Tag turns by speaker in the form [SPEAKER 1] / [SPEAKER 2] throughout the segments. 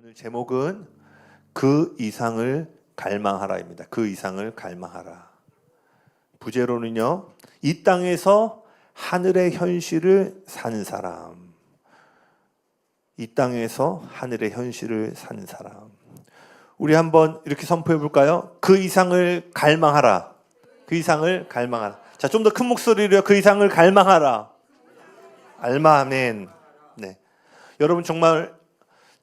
[SPEAKER 1] 오늘 제목은 그 이상을 갈망하라입니다. 그 이상을 갈망하라. 부제로는요, 이 땅에서 하늘의 현실을 사는 사람. 이 땅에서 하늘의 현실을 사는 사람. 우리 한번 이렇게 선포해 볼까요? 그 이상을 갈망하라. 그 이상을 갈망하라. 자, 좀 더 큰 목소리로요. 그 이상을 갈망하라. 알마멘. 네. 여러분 정말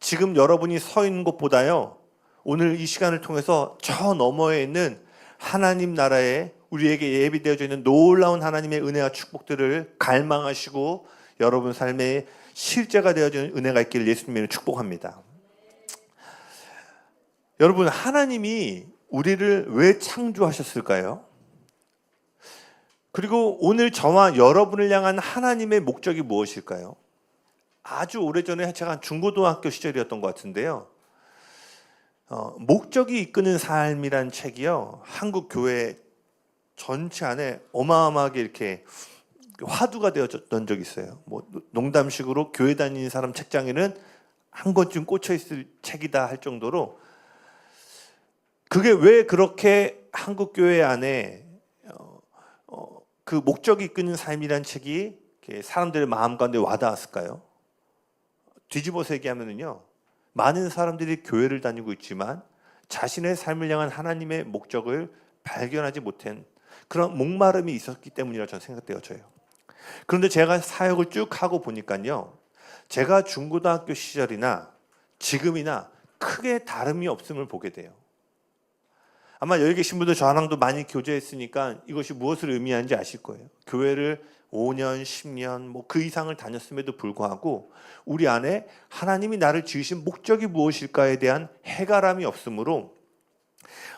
[SPEAKER 1] 지금 여러분이 서 있는 곳보다요, 오늘 이 시간을 통해서 저 너머에 있는 하나님 나라에 우리에게 예비되어져 있는 놀라운 하나님의 은혜와 축복들을 갈망하시고 여러분 삶에 실제가 되어지는 은혜가 있기를 예수님으로 축복합니다. 여러분, 하나님이 우리를 왜 창조하셨을까요? 그리고 오늘 저와 여러분을 향한 하나님의 목적이 무엇일까요? 아주 오래전에 제가 중고등학교 시절이었던 것 같은데요. 목적이 이끄는 삶이란 책이요, 한국 교회 전체 안에 어마어마하게 이렇게 화두가 되어졌던 적이 있어요. 뭐 농담식으로 교회 다니는 사람 책장에는 한 권쯤 꽂혀 있을 책이다 할 정도로, 그게 왜 그렇게 한국 교회 안에 그 목적이 이끄는 삶이란 책이 사람들의 마음 가운데 와닿았을까요? 뒤집어서 얘기하면은요, 많은 사람들이 교회를 다니고 있지만 자신의 삶을 향한 하나님의 목적을 발견하지 못한 그런 목마름이 있었기 때문이라고 저는 생각되어져요. 그런데 제가 사역을 쭉 하고 보니까요, 제가 중고등학교 시절이나 지금이나 크게 다름이 없음을 보게 돼요. 아마 여기 계신 분들 저랑도 많이 교제했으니까 이것이 무엇을 의미하는지 아실 거예요. 교회를 5년, 10년, 뭐 그 이상을 다녔음에도 불구하고 우리 안에 하나님이 나를 지으신 목적이 무엇일까에 대한 해결함이 없으므로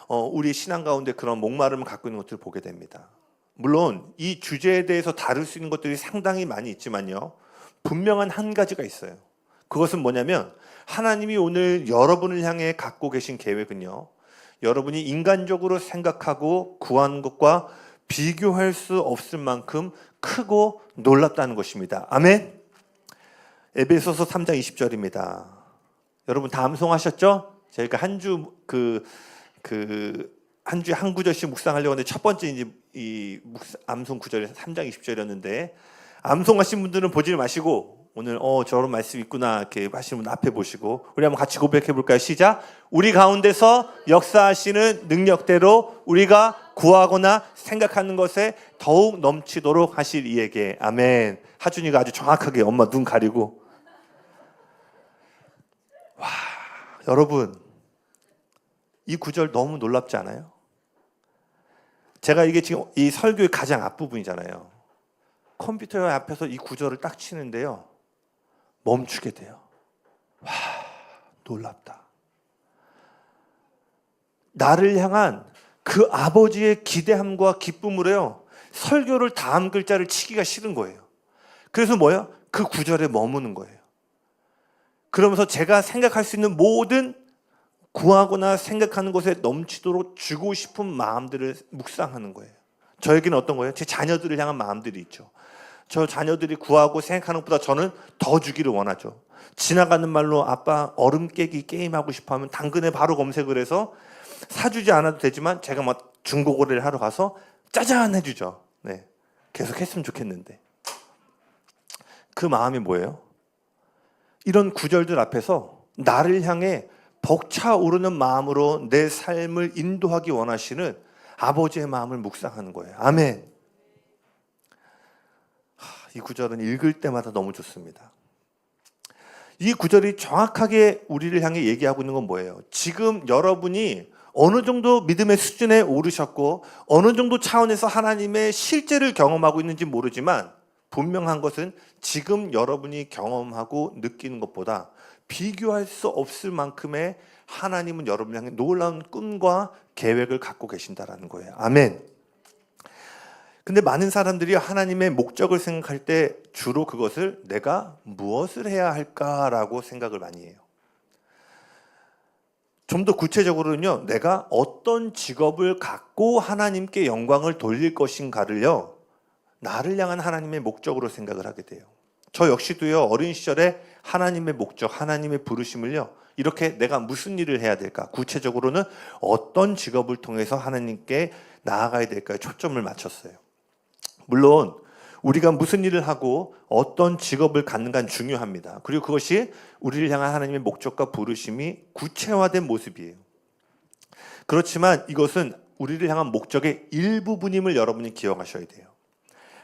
[SPEAKER 1] 우리 신앙 가운데 그런 목마름을 갖고 있는 것들을 보게 됩니다. 물론 이 주제에 대해서 다룰 수 있는 것들이 상당히 많이 있지만요, 분명한 한 가지가 있어요. 그것은 뭐냐면, 하나님이 오늘 여러분을 향해 갖고 계신 계획은요, 여러분이 인간적으로 생각하고 구하는 것과 비교할 수 없을 만큼 크고 놀랍다는 것입니다. 아멘. 에베소서 3장 20절입니다. 여러분 다 암송하셨죠? 저희가 한 주에 한 구절씩 묵상하려고 하는데 첫 번째 이제 이 암송 구절이 3장 20절이었는데, 암송하신 분들은 보지 마시고 오늘 저런 말씀 있구나 이렇게 하시는 분 앞에 보시고 우리 한번 같이 고백해 볼까요? 시작. 우리 가운데서 역사하시는 능력대로 우리가 구하거나 생각하는 것에 더욱 넘치도록 하실 이에게. 아멘. 하준이가 아주 정확하게 엄마 눈 가리고. 와, 여러분 이 구절 너무 놀랍지 않아요? 제가 이게 지금 이 설교의 가장 앞부분이잖아요. 컴퓨터 앞에서 이 구절을 딱 치는데요, 멈추게 돼요. 와, 놀랍다. 나를 향한 그 아버지의 기대함과 기쁨으로요, 설교를 다음 글자를 치기가 싫은 거예요. 그래서 뭐예요? 그 구절에 머무는 거예요. 그러면서 제가 생각할 수 있는 모든 구하거나 생각하는 것에 넘치도록 주고 싶은 마음들을 묵상하는 거예요. 저에게는 어떤 거예요? 제 자녀들을 향한 마음들이 있죠. 저 자녀들이 구하고 생각하는 것보다 저는 더 주기를 원하죠. 지나가는 말로 아빠 얼음 깨기 게임하고 싶어 하면 당근에 바로 검색을 해서 사주지 않아도 되지만 제가 막 중고 거래를 하러 가서 짜잔 해주죠. 네, 계속 했으면 좋겠는데. 그 마음이 뭐예요? 이런 구절들 앞에서 나를 향해 벅차오르는 마음으로 내 삶을 인도하기 원하시는 아버지의 마음을 묵상하는 거예요. 아멘. 이 구절은 읽을 때마다 너무 좋습니다. 이 구절이 정확하게 우리를 향해 얘기하고 있는 건 뭐예요? 지금 여러분이 어느 정도 믿음의 수준에 오르셨고 어느 정도 차원에서 하나님의 실제를 경험하고 있는지 모르지만, 분명한 것은 지금 여러분이 경험하고 느끼는 것보다 비교할 수 없을 만큼의 하나님은 여러분을 향해 놀라운 꿈과 계획을 갖고 계신다라는 거예요. 아멘. 근데 많은 사람들이 하나님의 목적을 생각할 때 주로 그것을 내가 무엇을 해야 할까라고 생각을 많이 해요. 좀 더 구체적으로는요, 내가 어떤 직업을 갖고 하나님께 영광을 돌릴 것인가를요, 나를 향한 하나님의 목적으로 생각을 하게 돼요. 저 역시도요, 어린 시절에 하나님의 목적, 하나님의 부르심을요, 이렇게 내가 무슨 일을 해야 될까? 구체적으로는 어떤 직업을 통해서 하나님께 나아가야 될까에 초점을 맞췄어요. 물론 우리가 무슨 일을 하고 어떤 직업을 갖는가는 중요합니다. 그리고 그것이 우리를 향한 하나님의 목적과 부르심이 구체화된 모습이에요. 그렇지만 이것은 우리를 향한 목적의 일부분임을 여러분이 기억하셔야 돼요.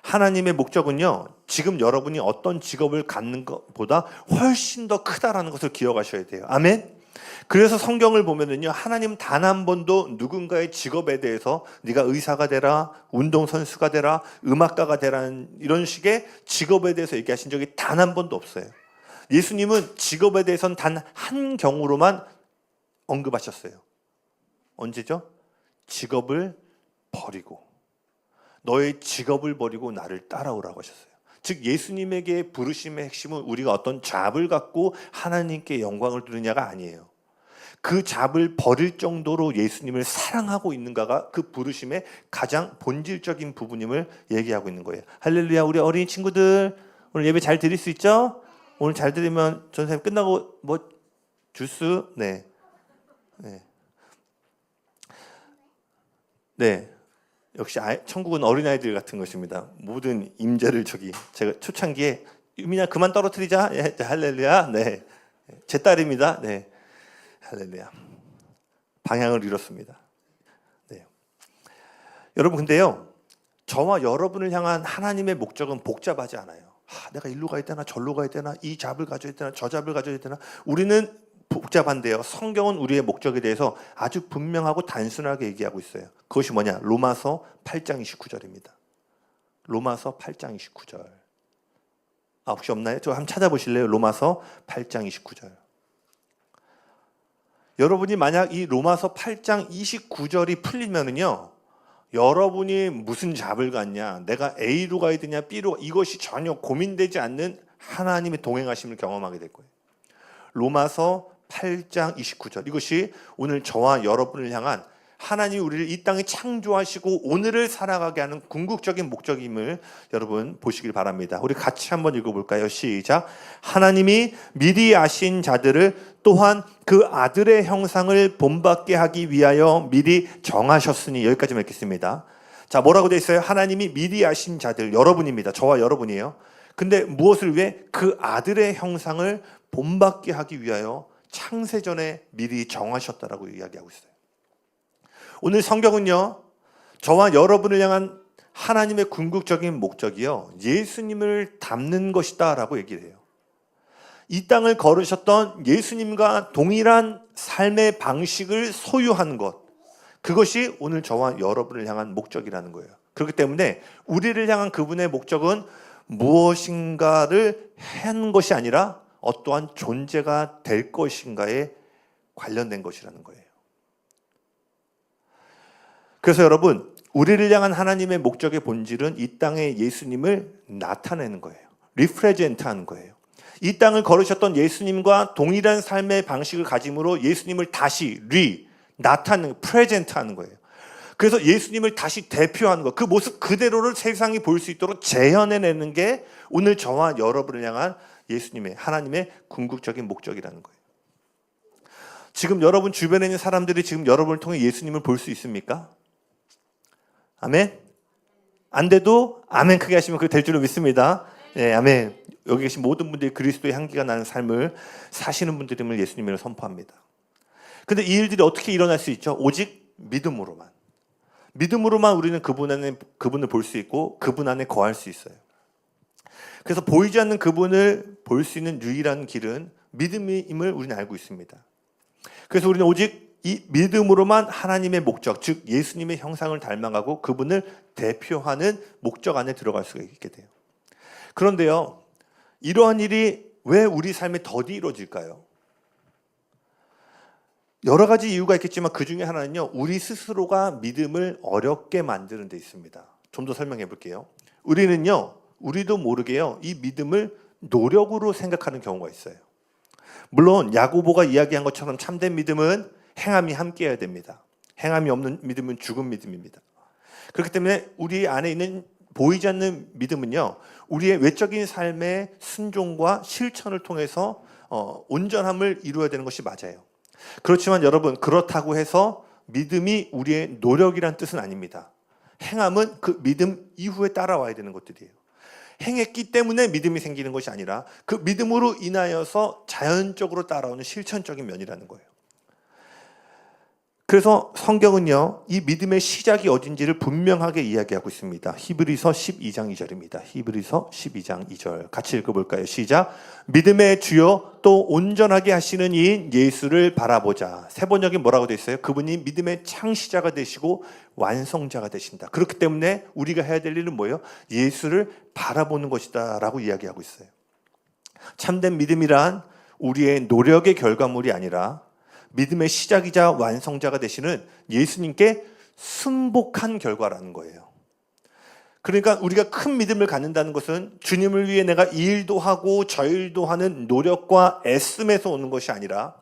[SPEAKER 1] 하나님의 목적은요, 지금 여러분이 어떤 직업을 갖는 것보다 훨씬 더 크다라는 것을 기억하셔야 돼요. 아멘? 그래서 성경을 보면은요, 하나님 단 한 번도 누군가의 직업에 대해서 네가 의사가 되라, 운동선수가 되라, 음악가가 되라는 이런 식의 직업에 대해서 얘기하신 적이 단 한 번도 없어요. 예수님은 직업에 대해서는 단 한 경우로만 언급하셨어요. 언제죠? 직업을 버리고, 너의 직업을 버리고 나를 따라오라고 하셨어요. 즉 예수님에게 부르심의 핵심은 우리가 어떤 잡을 갖고 하나님께 영광을 두느냐가 아니에요. 그 잡을 버릴 정도로 예수님을 사랑하고 있는가가 그 부르심의 가장 본질적인 부분임을 얘기하고 있는 거예요. 할렐루야. 우리 어린이 친구들 오늘 예배 잘 드릴 수 있죠? 오늘 잘 드리면 전사님 끝나고 뭐 주스? 네. 역시 천국은 어린아이들 같은 것입니다. 모든 임재를 제가 초창기에 유민아 그만 떨어뜨리자. 예, 할렐루야. 네. 제 딸입니다. 네. 할렐루야. 방향을 잃었습니다. 네. 여러분 근데요, 저와 여러분을 향한 하나님의 목적은 복잡하지 않아요. 내가 일로 가야 되나 절로 가야 되나 이 잡을 가져야 되나 저 잡을 가져야 되나. 우리는 복잡한데요, 성경은 우리의 목적에 대해서 아주 분명하고 단순하게 얘기하고 있어요. 그것이 뭐냐? 로마서 8장 29절입니다. 로마서 8장 29절. 혹시 없나요? 저 한번 찾아보실래요? 로마서 8장 29절. 여러분이 만약 이 로마서 8장 29절이 풀리면은요, 여러분이 무슨 잡을 갖냐, 내가 A로 가야 되냐 B로, 이것이 전혀 고민되지 않는 하나님의 동행하심을 경험하게 될 거예요. 로마서 8장 29절. 이것이 오늘 저와 여러분을 향한 하나님이 우리를 이 땅에 창조하시고 오늘을 살아가게 하는 궁극적인 목적임을 여러분 보시길 바랍니다. 우리 같이 한번 읽어볼까요? 시작. 하나님이 미리 아신 자들을 또한 그 아들의 형상을 본받게 하기 위하여 미리 정하셨으니. 여기까지만 읽겠습니다. 자, 뭐라고 되어 있어요? 하나님이 미리 아신 자들, 여러분입니다. 저와 여러분이에요. 근데 무엇을 위해? 그 아들의 형상을 본받게 하기 위하여 창세전에 미리 정하셨다라고 이야기하고 있어요. 오늘 성경은요, 저와 여러분을 향한 하나님의 궁극적인 목적이요, 예수님을 닮는 것이다 라고 얘기를 해요. 이 땅을 걸으셨던 예수님과 동일한 삶의 방식을 소유한 것, 그것이 오늘 저와 여러분을 향한 목적이라는 거예요. 그렇기 때문에 우리를 향한 그분의 목적은 무엇인가를 한 것이 아니라 어떠한 존재가 될 것인가에 관련된 것이라는 거예요. 그래서 여러분, 우리를 향한 하나님의 목적의 본질은 이 땅에 예수님을 나타내는 거예요. 리프레젠트하는 거예요. 이 땅을 걸으셨던 예수님과 동일한 삶의 방식을 가짐으로 예수님을 다시 나타내는, 프레젠트하는 거예요. 그래서 예수님을 다시 대표하는 것, 그 모습 그대로를 세상이 볼 수 있도록 재현해내는 게 오늘 저와 여러분을 향한 예수님의, 하나님의 궁극적인 목적이라는 거예요. 지금 여러분 주변에 있는 사람들이 지금 여러분을 통해 예수님을 볼 수 있습니까? 아멘? 안 돼도 아멘 크게 하시면 그게 될 줄로 믿습니다. 네, 아멘. 여기 계신 모든 분들이 그리스도의 향기가 나는 삶을 사시는 분들임을 예수님으로 선포합니다. 근데 이 일들이 어떻게 일어날 수 있죠? 오직 믿음으로만. 믿음으로만 우리는 그분을 볼 수 있고 그분 안에 거할 수 있어요. 그래서 보이지 않는 그분을 볼 수 있는 유일한 길은 믿음임을 우리는 알고 있습니다. 그래서 우리는 오직 이 믿음으로만 하나님의 목적, 즉 예수님의 형상을 닮아가고 그분을 대표하는 목적 안에 들어갈 수가 있게 돼요. 그런데요, 이러한 일이 왜 우리 삶에 더디 이루어질까요? 여러 가지 이유가 있겠지만 그 중에 하나는요, 우리 스스로가 믿음을 어렵게 만드는 데 있습니다. 좀 더 설명해 볼게요. 우리도 모르게요, 이 믿음을 노력으로 생각하는 경우가 있어요. 물론 야고보가 이야기한 것처럼 참된 믿음은 행함이 함께해야 됩니다. 행함이 없는 믿음은 죽은 믿음입니다. 그렇기 때문에 우리 안에 있는 보이지 않는 믿음은요, 우리의 외적인 삶의 순종과 실천을 통해서 온전함을 이루어야 되는 것이 맞아요. 그렇지만 여러분, 그렇다고 해서 믿음이 우리의 노력이란 뜻은 아닙니다. 행함은 그 믿음 이후에 따라와야 되는 것들이에요. 행했기 때문에 믿음이 생기는 것이 아니라 그 믿음으로 인하여서 자연적으로 따라오는 실천적인 면이라는 거예요. 그래서 성경은요, 이 믿음의 시작이 어딘지를 분명하게 이야기하고 있습니다. 히브리서 12장 2절입니다. 히브리서 12장 2절 같이 읽어볼까요? 시작. 믿음의 주요 또 온전하게 하시는 이인 예수를 바라보자. 세 번역에 뭐라고 되어 있어요? 그분이 믿음의 창시자가 되시고 완성자가 되신다. 그렇기 때문에 우리가 해야 될 일은 뭐예요? 예수를 바라보는 것이다 라고 이야기하고 있어요. 참된 믿음이란 우리의 노력의 결과물이 아니라 믿음의 시작이자 완성자가 되시는 예수님께 순복한 결과라는 거예요. 그러니까 우리가 큰 믿음을 갖는다는 것은 주님을 위해 내가 이 일도 하고 저 일도 하는 노력과 애씀에서 오는 것이 아니라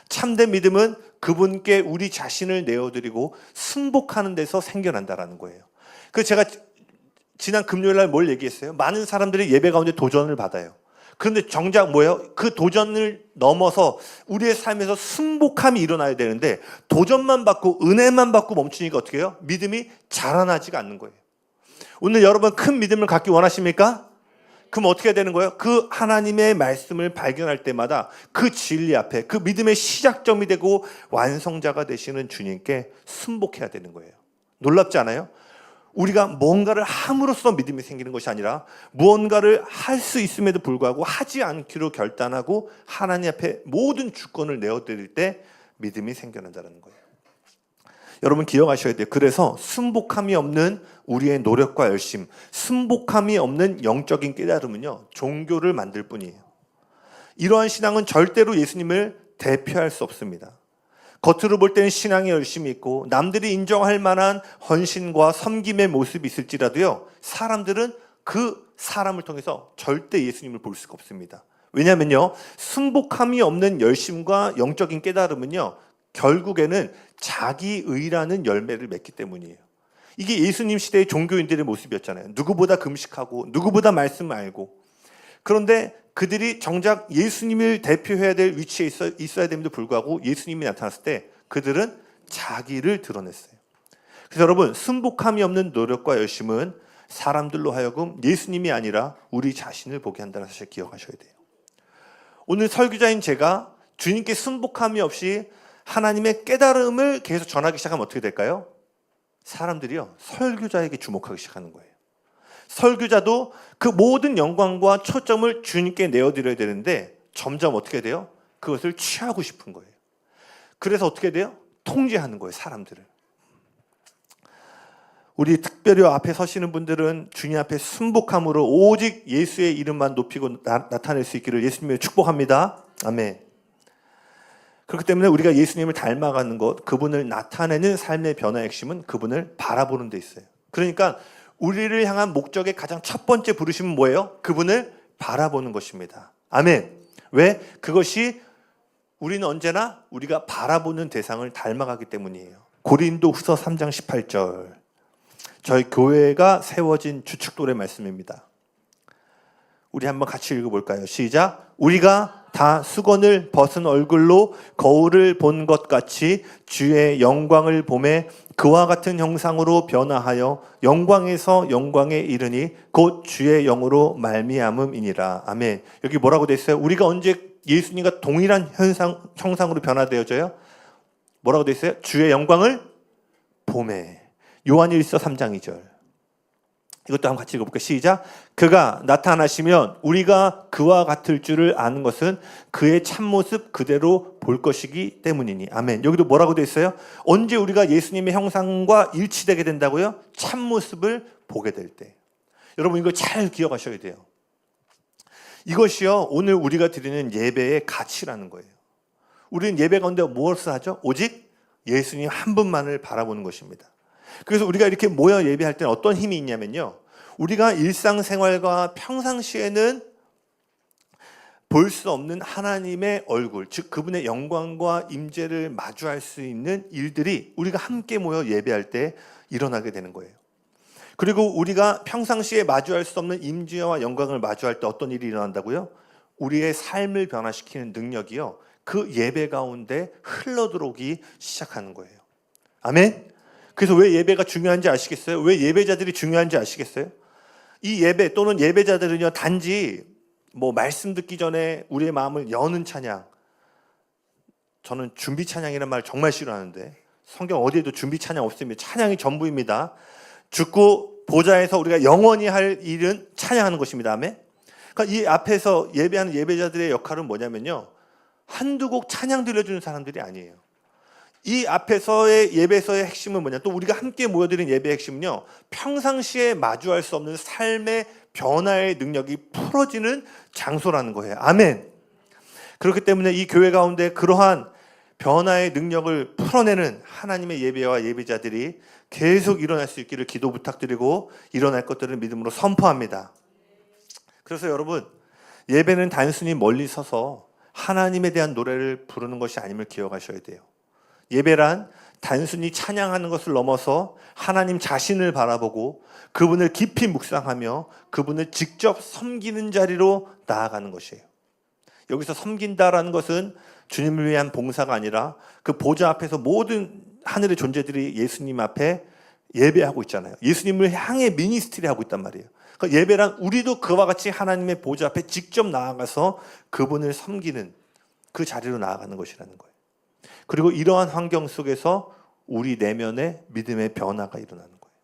[SPEAKER 1] 참된 믿음은 그분께 우리 자신을 내어드리고 순복하는 데서 생겨난다는 거예요. 그래서 제가 지난 금요일 날 뭘 얘기했어요? 많은 사람들이 예배 가운데 도전을 받아요. 그런데 정작 뭐예요? 그 도전을 넘어서 우리의 삶에서 순복함이 일어나야 되는데 도전만 받고 은혜만 받고 멈추니까 어떻게 해요? 믿음이 자라나지가 않는 거예요. 오늘 여러분 큰 믿음을 갖기 원하십니까? 그럼 어떻게 해야 되는 거예요? 그 하나님의 말씀을 발견할 때마다 그 진리 앞에 그 믿음의 시작점이 되고 완성자가 되시는 주님께 순복해야 되는 거예요. 놀랍지 않아요? 우리가 뭔가를 함으로써 믿음이 생기는 것이 아니라 무언가를 할 수 있음에도 불구하고 하지 않기로 결단하고 하나님 앞에 모든 주권을 내어드릴 때 믿음이 생겨난다는 거예요. 여러분 기억하셔야 돼요. 그래서 순복함이 없는 우리의 노력과 열심, 순복함이 없는 영적인 깨달음은요, 종교를 만들 뿐이에요. 이러한 신앙은 절대로 예수님을 대표할 수 없습니다. 겉으로 볼 때는 신앙이 열심히 있고 남들이 인정할 만한 헌신과 섬김의 모습이 있을지라도요, 사람들은 그 사람을 통해서 절대 예수님을 볼 수가 없습니다. 왜냐하면요, 순복함이 없는 열심과 영적인 깨달음은요, 결국에는 자기의라는 열매를 맺기 때문이에요. 이게 예수님 시대의 종교인들의 모습이었잖아요. 누구보다 금식하고 누구보다 말씀을 알고. 그런데 그들이 정작 예수님을 대표해야 될 위치에 있어야 됨에도 불구하고 예수님이 나타났을 때 그들은 자기를 드러냈어요. 그래서 여러분, 순복함이 없는 노력과 열심은 사람들로 하여금 예수님이 아니라 우리 자신을 보게 한다는 사실 기억하셔야 돼요. 오늘 설교자인 제가 주님께 순복함이 없이 하나님의 깨달음을 계속 전하기 시작하면 어떻게 될까요? 사람들이요, 설교자에게 주목하기 시작하는 거예요. 설교자도 그 모든 영광과 초점을 주님께 내어드려야 되는데 점점 어떻게 돼요? 그것을 취하고 싶은 거예요. 그래서 어떻게 돼요? 통제하는 거예요, 사람들을. 우리 특별히 앞에 서시는 분들은 주님 앞에 순복함으로 오직 예수의 이름만 높이고 나타낼 수 있기를 예수님을 축복합니다. 아멘. 그렇기 때문에 우리가 예수님을 닮아가는 것, 그분을 나타내는 삶의 변화의 핵심은 그분을 바라보는 데 있어요. 그러니까 우리를 향한 목적의 가장 첫 번째 부르심은 뭐예요? 그분을 바라보는 것입니다. 아멘. 왜? 그것이 우리는 언제나 우리가 바라보는 대상을 닮아가기 때문이에요. 고린도후서 3장 18절. 저희 교회가 세워진 주축돌의 말씀입니다. 우리 한번 같이 읽어볼까요? 시작. 우리가 다 수건을 벗은 얼굴로 거울을 본 것 같이 주의 영광을 보매 그와 같은 형상으로 변화하여 영광에서 영광에 이르니 곧 주의 영으로 말미암음이니라. 아멘. 여기 뭐라고 돼 있어요? 우리가 언제 예수님과 동일한 형상으로 변화되어져요? 뭐라고 돼 있어요? 주의 영광을 보매. 요한일서 3장 2절. 이것도 한번 같이 읽어볼게요. 시작. 그가 나타나시면 우리가 그와 같을 줄을 아는 것은 그의 참모습 그대로 볼 것이기 때문이니. 아멘. 여기도 뭐라고 되어 있어요? 언제 우리가 예수님의 형상과 일치되게 된다고요? 참모습을 보게 될 때. 여러분 이거 잘 기억하셔야 돼요. 이것이요, 오늘 우리가 드리는 예배의 가치라는 거예요. 우리는 예배 가운데 무엇을 하죠? 오직 예수님 한 분만을 바라보는 것입니다. 그래서 우리가 이렇게 모여 예배할 때는 어떤 힘이 있냐면요, 우리가 일상생활과 평상시에는 볼 수 없는 하나님의 얼굴, 즉 그분의 영광과 임재를 마주할 수 있는 일들이 우리가 함께 모여 예배할 때 일어나게 되는 거예요. 그리고 우리가 평상시에 마주할 수 없는 임재와 영광을 마주할 때 어떤 일이 일어난다고요? 우리의 삶을 변화시키는 능력이요, 그 예배 가운데 흘러들어오기 시작하는 거예요. 아멘? 그래서 왜 예배가 중요한지 아시겠어요? 왜 예배자들이 중요한지 아시겠어요? 이 예배 또는 예배자들은요, 단지 말씀 듣기 전에 우리의 마음을 여는 찬양, 저는 준비 찬양이라는 말 정말 싫어하는데 성경 어디에도 준비 찬양 없습니다. 찬양이 전부입니다. 죽고 보좌에서 우리가 영원히 할 일은 찬양하는 것입니다. 아멘? 그러니까 이 앞에서 예배하는 예배자들의 역할은 뭐냐면요, 한두 곡 찬양 들려주는 사람들이 아니에요. 이 앞에서의 예배에서의 핵심은 뭐냐, 또 우리가 함께 모여드린 예배의 핵심은요, 평상시에 마주할 수 없는 삶의 변화의 능력이 풀어지는 장소라는 거예요. 아멘. 그렇기 때문에 이 교회 가운데 그러한 변화의 능력을 풀어내는 하나님의 예배와 예배자들이 계속 일어날 수 있기를 기도 부탁드리고, 일어날 것들을 믿음으로 선포합니다. 그래서 여러분, 예배는 단순히 멀리 서서 하나님에 대한 노래를 부르는 것이 아님을 기억하셔야 돼요. 예배란 단순히 찬양하는 것을 넘어서 하나님 자신을 바라보고 그분을 깊이 묵상하며 그분을 직접 섬기는 자리로 나아가는 것이에요. 여기서 섬긴다라는 것은 주님을 위한 봉사가 아니라 그 보좌 앞에서 모든 하늘의 존재들이 예수님 앞에 예배하고 있잖아요. 예수님을 향해 미니스트리 하고 있단 말이에요. 그러니까 예배란 우리도 그와 같이 하나님의 보좌 앞에 직접 나아가서 그분을 섬기는 그 자리로 나아가는 것이라는 거예요. 그리고 이러한 환경 속에서 우리 내면의 믿음의 변화가 일어나는 거예요.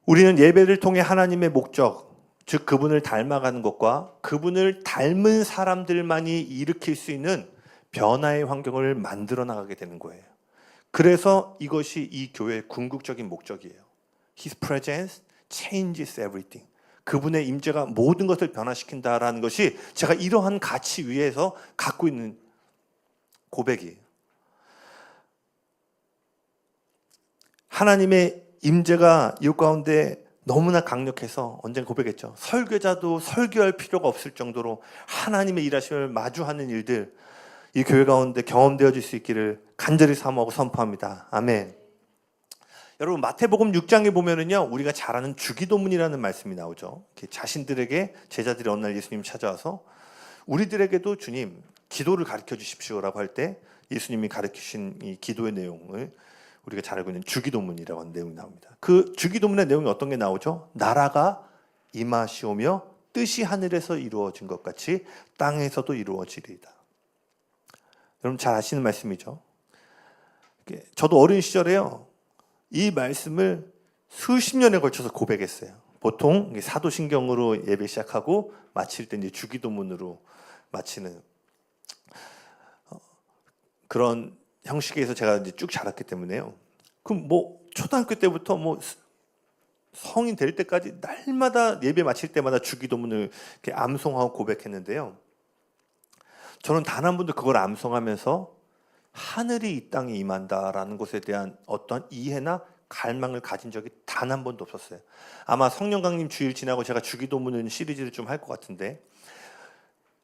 [SPEAKER 1] 우리는 예배를 통해 하나님의 목적, 즉 그분을 닮아가는 것과 그분을 닮은 사람들만이 일으킬 수 있는 변화의 환경을 만들어 나가게 되는 거예요. 그래서 이것이 이 교회의 궁극적인 목적이에요. His presence changes everything. 그분의 임재가 모든 것을 변화시킨다라는 것이 제가 이러한 가치 위에서 갖고 있는 고백이에요. 하나님의 임재가 이 가운데 너무나 강력해서 언젠가 고백했죠. 설교자도 설교할 필요가 없을 정도로 하나님의 일하심을 마주하는 일들, 이 교회 가운데 경험되어질 수 있기를 간절히 사모하고 선포합니다. 아멘. 여러분, 마태복음 6장에 보면은요, 우리가 잘 아는 주기도문이라는 말씀이 나오죠. 자신들에게 제자들이 어느 날 예수님 찾아와서 우리들에게도 주님 기도를 가르쳐 주십시오라고 할 때 예수님이 가르치신 이 기도의 내용을 우리가 잘 알고 있는 주기도문이라고 하는 내용이 나옵니다. 그 주기도문의 내용이 어떤 게 나오죠? 나라가 임하시오며 뜻이 하늘에서 이루어진 것 같이 땅에서도 이루어지리이다. 여러분 잘 아시는 말씀이죠. 저도 어린 시절에요, 이 말씀을 수십 년에 걸쳐서 고백했어요. 보통 사도신경으로 예배 시작하고 마칠 때 이제 주기도문으로 마치는 그런 형식에서 제가 이제 쭉 자랐기 때문에요. 그럼 초등학교 때부터 성인 될 때까지 날마다 예배 마칠 때마다 주기도문을 이렇게 암송하고 고백했는데요. 저는 단 한 번도 그걸 암송하면서 하늘이 이 땅에 임한다라는 것에 대한 어떤 이해나 갈망을 가진 적이 단 한 번도 없었어요. 아마 성령강림 주일 지나고 제가 주기도문 시리즈를 좀 할 것 같은데,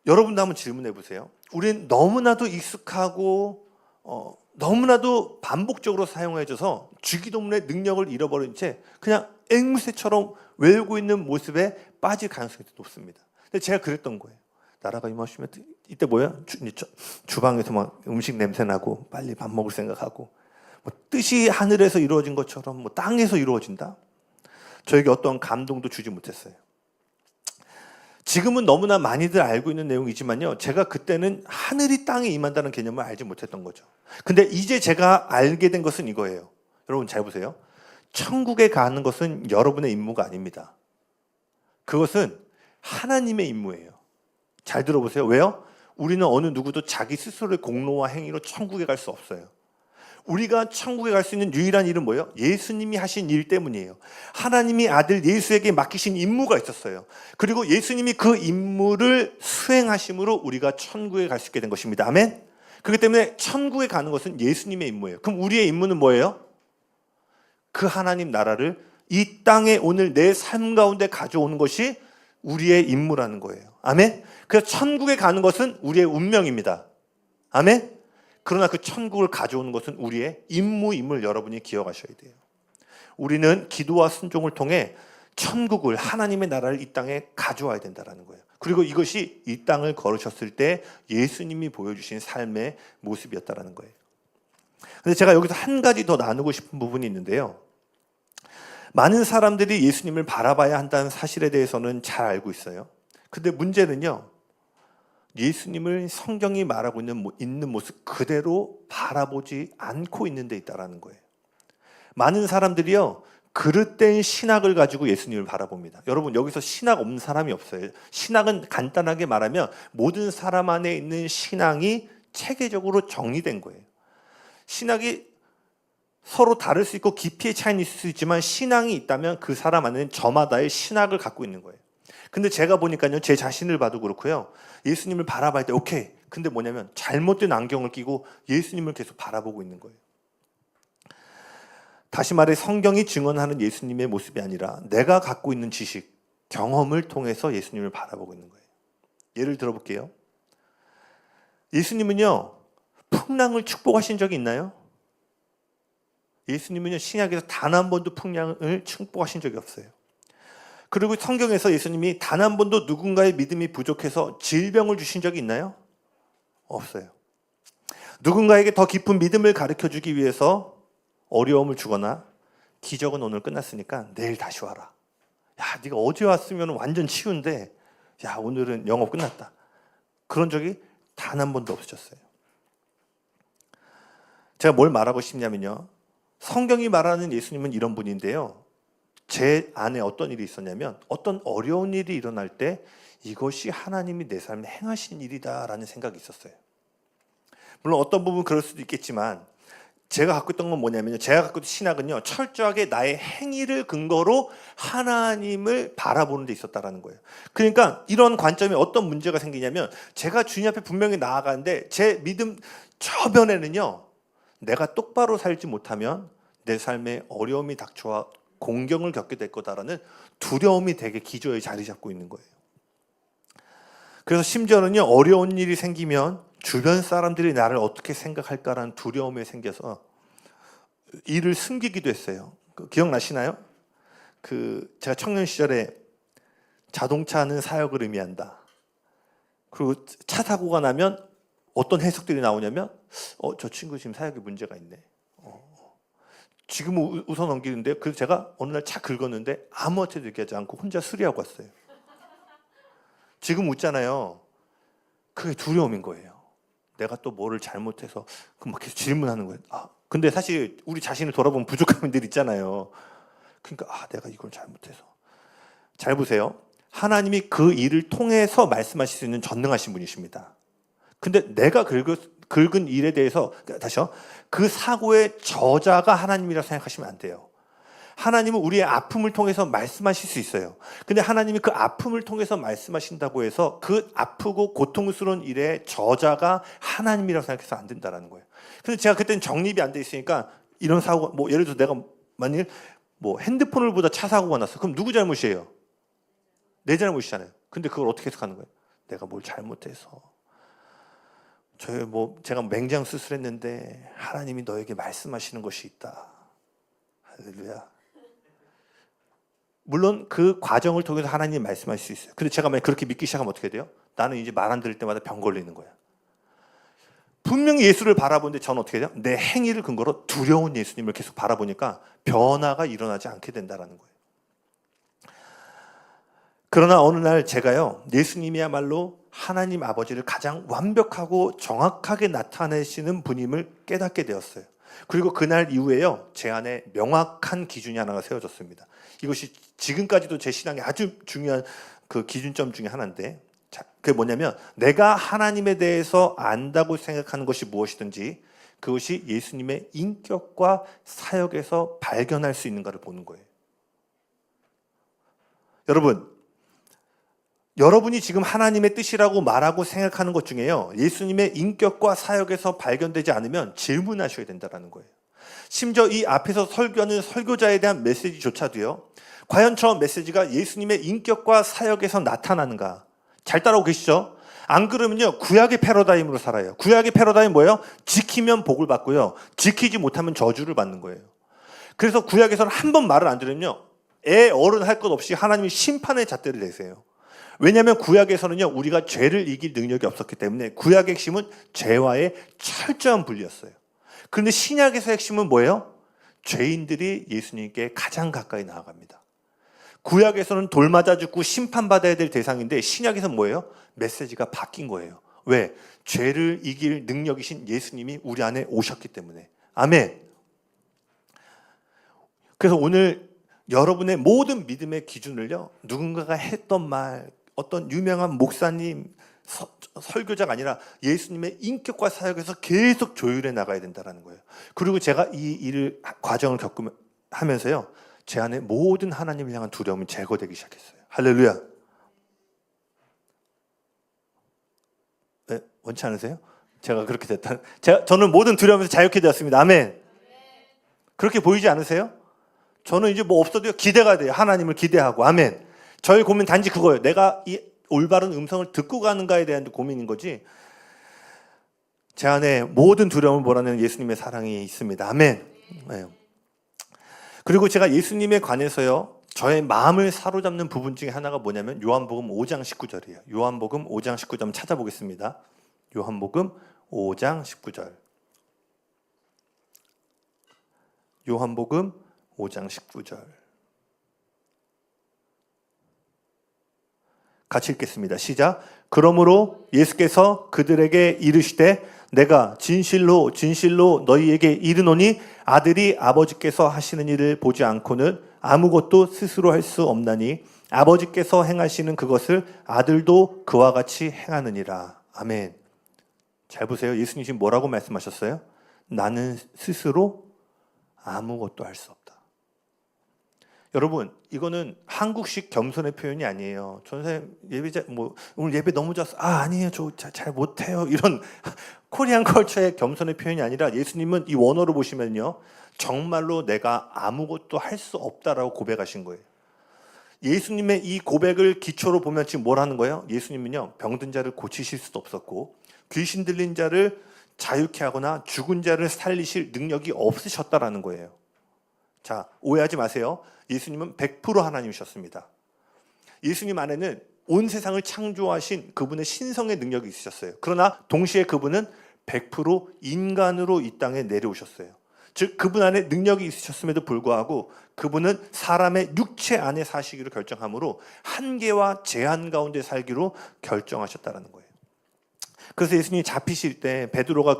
[SPEAKER 1] 여러분도 한번 질문해 보세요. 우린 너무나도 익숙하고 너무나도 반복적으로 사용해져서 주기도문의 능력을 잃어버린 채 그냥 앵무새처럼 외우고 있는 모습에 빠질 가능성이 높습니다. 근데 제가 그랬던 거예요. 나라가 임하시면 이때 뭐야? 주방에서 막 음식 냄새 나고 빨리 밥 먹을 생각하고 뜻이 하늘에서 이루어진 것처럼 땅에서 이루어진다? 저에게 어떤 감동도 주지 못했어요. 지금은 너무나 많이들 알고 있는 내용이지만요, 제가 그때는 하늘이 땅에 임한다는 개념을 알지 못했던 거죠. 근데 이제 제가 알게 된 것은 이거예요. 여러분 잘 보세요. 천국에 가는 것은 여러분의 임무가 아닙니다. 그것은 하나님의 임무예요. 잘 들어보세요. 왜요? 우리는 어느 누구도 자기 스스로의 공로와 행위로 천국에 갈 수 없어요. 우리가 천국에 갈 수 있는 유일한 일은 뭐예요? 예수님이 하신 일 때문이에요. 하나님이 아들 예수에게 맡기신 임무가 있었어요. 그리고 예수님이 그 임무를 수행하심으로 우리가 천국에 갈 수 있게 된 것입니다. 아멘? 그렇기 때문에 천국에 가는 것은 예수님의 임무예요. 그럼 우리의 임무는 뭐예요? 그 하나님 나라를 이 땅에 오늘 내 삶 가운데 가져오는 것이 우리의 임무라는 거예요. 아멘? 그래서 천국에 가는 것은 우리의 운명입니다. 아멘? 그러나 그 천국을 가져오는 것은 우리의 임무임을 여러분이 기억하셔야 돼요. 우리는 기도와 순종을 통해 천국을, 하나님의 나라를 이 땅에 가져와야 된다는 거예요. 그리고 이것이 이 땅을 걸으셨을 때 예수님이 보여주신 삶의 모습이었다는 거예요. 근데 제가 여기서 한 가지 더 나누고 싶은 부분이 있는데요. 많은 사람들이 예수님을 바라봐야 한다는 사실에 대해서는 잘 알고 있어요. 근데 문제는요, 예수님을 성경이 말하고 있는 모습 그대로 바라보지 않고 있는 데 있다는 거예요. 많은 사람들이요, 그릇된 신학을 가지고 예수님을 바라봅니다. 여러분, 여기서 신학 없는 사람이 없어요. 신학은 간단하게 말하면 모든 사람 안에 있는 신앙이 체계적으로 정리된 거예요. 신학이 서로 다를 수 있고 깊이의 차이는 있을 수 있지만 신앙이 있다면 그 사람 안에는 저마다의 신학을 갖고 있는 거예요. 근데 제가 보니까요, 제 자신을 봐도 그렇고요, 예수님을 바라볼 때 오케이. 근데 뭐냐면 잘못된 안경을 끼고 예수님을 계속 바라보고 있는 거예요. 다시 말해 성경이 증언하는 예수님의 모습이 아니라 내가 갖고 있는 지식, 경험을 통해서 예수님을 바라보고 있는 거예요. 예를 들어볼게요. 예수님은요, 풍랑을 축복하신 적이 있나요? 예수님은요, 신약에서 단 한 번도 풍랑을 축복하신 적이 없어요. 그리고 성경에서 예수님이 단 한 번도 누군가의 믿음이 부족해서 질병을 주신 적이 있나요? 없어요. 누군가에게 더 깊은 믿음을 가르쳐주기 위해서 어려움을 주거나 기적은 오늘 끝났으니까 내일 다시 와라. 야, 네가 어제 왔으면 완전 치유인데 야, 오늘은 영업 끝났다. 그런 적이 단 한 번도 없으셨어요. 제가 뭘 말하고 싶냐면요, 성경이 말하는 예수님은 이런 분인데요, 제 안에 어떤 일이 있었냐면 어떤 어려운 일이 일어날 때 이것이 하나님이 내 삶에 행하신 일이다라는 생각이 있었어요. 물론 어떤 부분 그럴 수도 있겠지만 제가 갖고 있던 건 뭐냐면요, 제가 갖고 있던 신학은요, 철저하게 나의 행위를 근거로 하나님을 바라보는 데 있었다라는 거예요. 그러니까 이런 관점에 어떤 문제가 생기냐면 제가 주님 앞에 분명히 나아가는데 제 믿음 저변에는요, 내가 똑바로 살지 못하면 내 삶에 어려움이 닥쳐와 공경을 겪게 될 거다라는 두려움이 되게 기저에 자리 잡고 있는 거예요. 그래서 심지어는요, 어려운 일이 생기면 주변 사람들이 나를 어떻게 생각할까라는 두려움이 생겨서 일을 숨기기도 했어요. 기억나시나요? 제가 청년 시절에 자동차는 사역을 의미한다. 그리고 차 사고가 나면 어떤 해석들이 나오냐면 저 친구 지금 사역에 문제가 있네. 지금은 웃어 넘기는데요. 그래서 제가 어느 날 차 긁었는데 아무한테도 얘기하지 않고 혼자 수리하고 왔어요. 지금 웃잖아요. 그게 두려움인 거예요. 내가 또 뭐를 잘못해서 막 계속 질문하는 거예요. 근데 사실 우리 자신을 돌아보면 부족함이 늘 있잖아요. 그러니까 내가 이걸 잘못해서. 잘 보세요. 하나님이 그 일을 통해서 말씀하실 수 있는 전능하신 분이십니다. 근데 내가 긁은 일에 대해서, 다시요, 그 사고의 저자가 하나님이라고 생각하시면 안 돼요. 하나님은 우리의 아픔을 통해서 말씀하실 수 있어요. 근데 하나님이 그 아픔을 통해서 말씀하신다고 해서 그 아프고 고통스러운 일의 저자가 하나님이라고 생각해서 안 된다는 거예요. 근데 제가 그때는 정립이 안 돼 있으니까 이런 사고가, 예를 들어서 내가 만일 핸드폰을 보다 차 사고가 났어. 그럼 누구 잘못이에요? 내 잘못이잖아요. 근데 그걸 어떻게 해석하는 거예요? 내가 뭘 잘못해서. 제가 맹장 수술했는데 하나님이 너에게 말씀하시는 것이 있다. 할렐루야. 물론 그 과정을 통해서 하나님이 말씀하실 수 있어요. 근데 제가 만약 그렇게 믿기 시작하면 어떻게 돼요? 나는 이제 말 안 들을 때마다 병 걸리는 거야. 분명히 예수를 바라보는데 저는 어떻게 돼요? 내 행위를 근거로 두려운 예수님을 계속 바라보니까 변화가 일어나지 않게 된다는 거예요. 그러나 어느 날 제가요, 예수님이야말로 하나님 아버지를 가장 완벽하고 정확하게 나타내시는 분임을 깨닫게 되었어요. 그리고 그날 이후에요, 제 안에 명확한 기준이 하나가 세워졌습니다. 이것이 지금까지도 제 신앙의 아주 중요한 그 기준점 중에 하나인데, 그게 뭐냐면 내가 하나님에 대해서 안다고 생각하는 것이 무엇이든지 그것이 예수님의 인격과 사역에서 발견할 수 있는가를 보는 거예요. 여러분이 지금 하나님의 뜻이라고 말하고 생각하는 것 중에요, 예수님의 인격과 사역에서 발견되지 않으면 질문하셔야 된다는 거예요. 심지어 이 앞에서 설교하는 설교자에 대한 메시지조차도요, 과연 저 메시지가 예수님의 인격과 사역에서 나타나는가? 잘 따라오고 계시죠? 안 그러면요, 구약의 패러다임으로 살아요. 구약의 패러다임 뭐예요? 지키면 복을 받고요, 지키지 못하면 저주를 받는 거예요. 그래서 구약에서는 한 번 말을 안 들으면요, 애 어른 할 것 없이 하나님이 심판의 잣대를 내세요. 왜냐하면 구약에서는요, 우리가 죄를 이길 능력이 없었기 때문에 구약의 핵심은 죄와의 철저한 분리였어요. 그런데 신약에서 핵심은 뭐예요? 죄인들이 예수님께 가장 가까이 나아갑니다. 구약에서는 돌 맞아 죽고 심판받아야 될 대상인데 신약에서는 뭐예요? 메시지가 바뀐 거예요. 왜? 죄를 이길 능력이신 예수님이 우리 안에 오셨기 때문에. 아멘. 그래서 오늘 여러분의 모든 믿음의 기준을요, 누군가가 했던 말, 어떤 유명한 목사님, 설교자가 아니라 예수님의 인격과 사역에서 계속 조율해 나가야 된다는 거예요. 그리고 제가 이 과정을 겪으면서요, 제 안에 모든 하나님을 향한 두려움이 제거되기 시작했어요. 할렐루야. 네, 원치 않으세요? 제가 그렇게 됐다. 저는 모든 두려움에서 자유케 되었습니다. 아멘. 그렇게 보이지 않으세요? 저는 이제 뭐 없어도 기대가 돼요. 하나님을 기대하고. 아멘. 저의 고민 단지 그거예요. 내가 이 올바른 음성을 듣고 가는가에 대한 고민인 거지. 제 안에 모든 두려움을 몰아내는 예수님의 사랑이 있습니다. 아멘. 네. 그리고 제가 예수님에 관해서요, 저의 마음을 사로잡는 부분 중에 하나가 뭐냐면 요한복음 5장 19절이에요. 요한복음 5장 19절 찾아보겠습니다. 요한복음 5장 19절. 요한복음 5장 19절. 같이 읽겠습니다. 시작. 그러므로 예수께서 그들에게 이르시되 내가 진실로 진실로 너희에게 이르노니 아들이 아버지께서 하시는 일을 보지 않고는 아무것도 스스로 할 수 없나니 아버지께서 행하시는 그것을 아들도 그와 같이 행하느니라. 아멘. 잘 보세요. 예수님 지금 뭐라고 말씀하셨어요? 나는 스스로 아무것도 할 수 없다. 여러분, 이거는 한국식 겸손의 표현이 아니에요. 선생님 예배자 오늘 예배 너무 좋았어. 아니에요. 저 잘 못해요. 이런 코리안 컬처의 겸손의 표현이 아니라 예수님은 이 원어로 보시면요, 정말로 내가 아무것도 할 수 없다라고 고백하신 거예요. 예수님의 이 고백을 기초로 보면 지금 뭘 하는 거예요? 예수님은요, 병든 자를 고치실 수도 없었고 귀신 들린 자를 자유케 하거나 죽은 자를 살리실 능력이 없으셨다라는 거예요. 자, 오해하지 마세요. 예수님은 100% 하나님이셨습니다. 예수님 안에는 온 세상을 창조하신 그분의 신성의 능력이 있으셨어요. 그러나 동시에 그분은 100% 인간으로 이 땅에 내려오셨어요. 즉 그분 안에 능력이 있으셨음에도 불구하고 그분은 사람의 육체 안에 사시기로 결정함으로 한계와 제한 가운데 살기로 결정하셨다는 거예요. 그래서 예수님이 잡히실 때 베드로가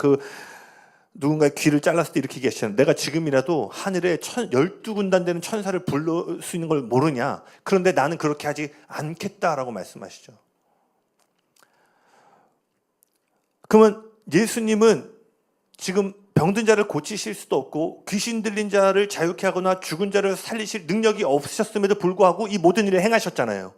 [SPEAKER 1] 누군가의 귀를 잘랐을 때 이렇게 얘기하시잖아요. 내가 지금이라도 하늘에 12군단 되는 천사를 불러 수 있는 걸 모르냐. 그런데 나는 그렇게 하지 않겠다라고 말씀하시죠. 그러면 예수님은 지금 병든 자를 고치실 수도 없고 귀신 들린 자를 자유케 하거나 죽은 자를 살리실 능력이 없으셨음에도 불구하고 이 모든 일을 행하셨잖아요.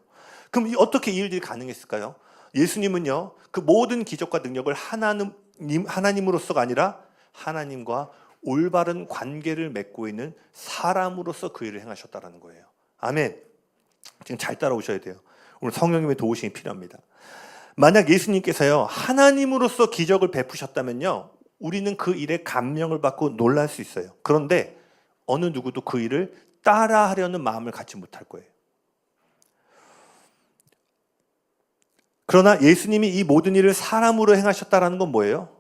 [SPEAKER 1] 그럼 어떻게 이 일들이 가능했을까요? 예수님은요, 그 모든 기적과 능력을 하나님으로서가 아니라 하나님과 올바른 관계를 맺고 있는 사람으로서 그 일을 행하셨다는 거예요. 아멘. 지금 잘 따라오셔야 돼요. 오늘 성령님의 도우심이 필요합니다. 만약 예수님께서요, 하나님으로서 기적을 베푸셨다면요, 우리는 그 일에 감명을 받고 놀랄 수 있어요. 그런데 어느 누구도 그 일을 따라하려는 마음을 갖지 못할 거예요. 그러나 예수님이 이 모든 일을 사람으로 행하셨다는 건 뭐예요?